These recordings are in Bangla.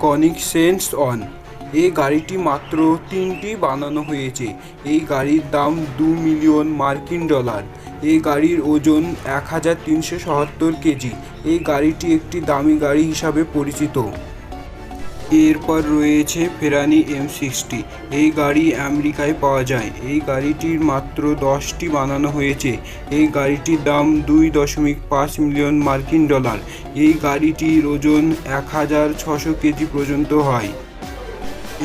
কনিকসেন্স অন। এই গাড়িটি মাত্র 3টি বানানো হয়েছে। এই গাড়ির দাম $2 মিলিয়ন। এই গাড়ির ওজন 1377 কেজি। এই গাড়িটি একটি দামি গাড়ি হিসাবে পরিচিত। এরপর রয়েছে ফেরারি M60। এই গাড়ি আমেরিকায় পাওয়া যায়। এই গাড়িটির মাত্র 10টি বানানো হয়েছে। এই গাড়িটির দাম $2.5 মিলিয়ন। এই গাড়িটির ওজন 1600 কেজি পর্যন্ত হয়।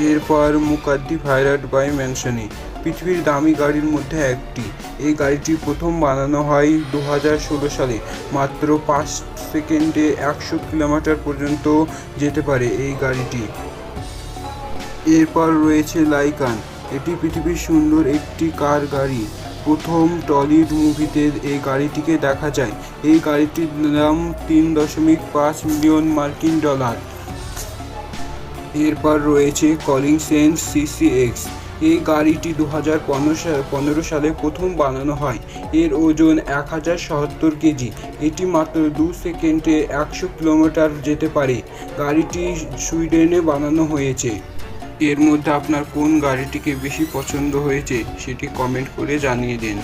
এরপর মুকাদ্দি ভাইরাট বাই ম্যানসনি, পৃথিবীর দামি গাড়ির মধ্যে একটি। এই গাড়িটি প্রথম বানানো হয় 2016 সালে। মাত্র 5 সেকেন্ডে 100 কিলোমিটার পর্যন্ত যেতে পারে এই গাড়িটি। এরপর রয়েছে লাইকান। এটি পৃথিবীর সুন্দর একটি কার গাড়ি। প্রথম টলিউড মুভিতে এই গাড়িটিকে দেখা যায়। এই গাড়িটির দাম $3.5 মিলিয়ন। এরপর রয়েছে কলিংসেন্স CCX। এই গাড়িটি 2015 সালে প্রথম বানানো হয়। এর ওজন 1070 কেজি। এটি মাত্র 2 সেকেন্ডে 100 কিলোমিটার যেতে পারে। গাড়িটি সুইডেনে বানানো হয়েছে। এর মধ্যে আপনার কোন গাড়িটিকে বেশি পছন্দ হয়েছে সেটি কমেন্ট করে জানিয়ে দিন।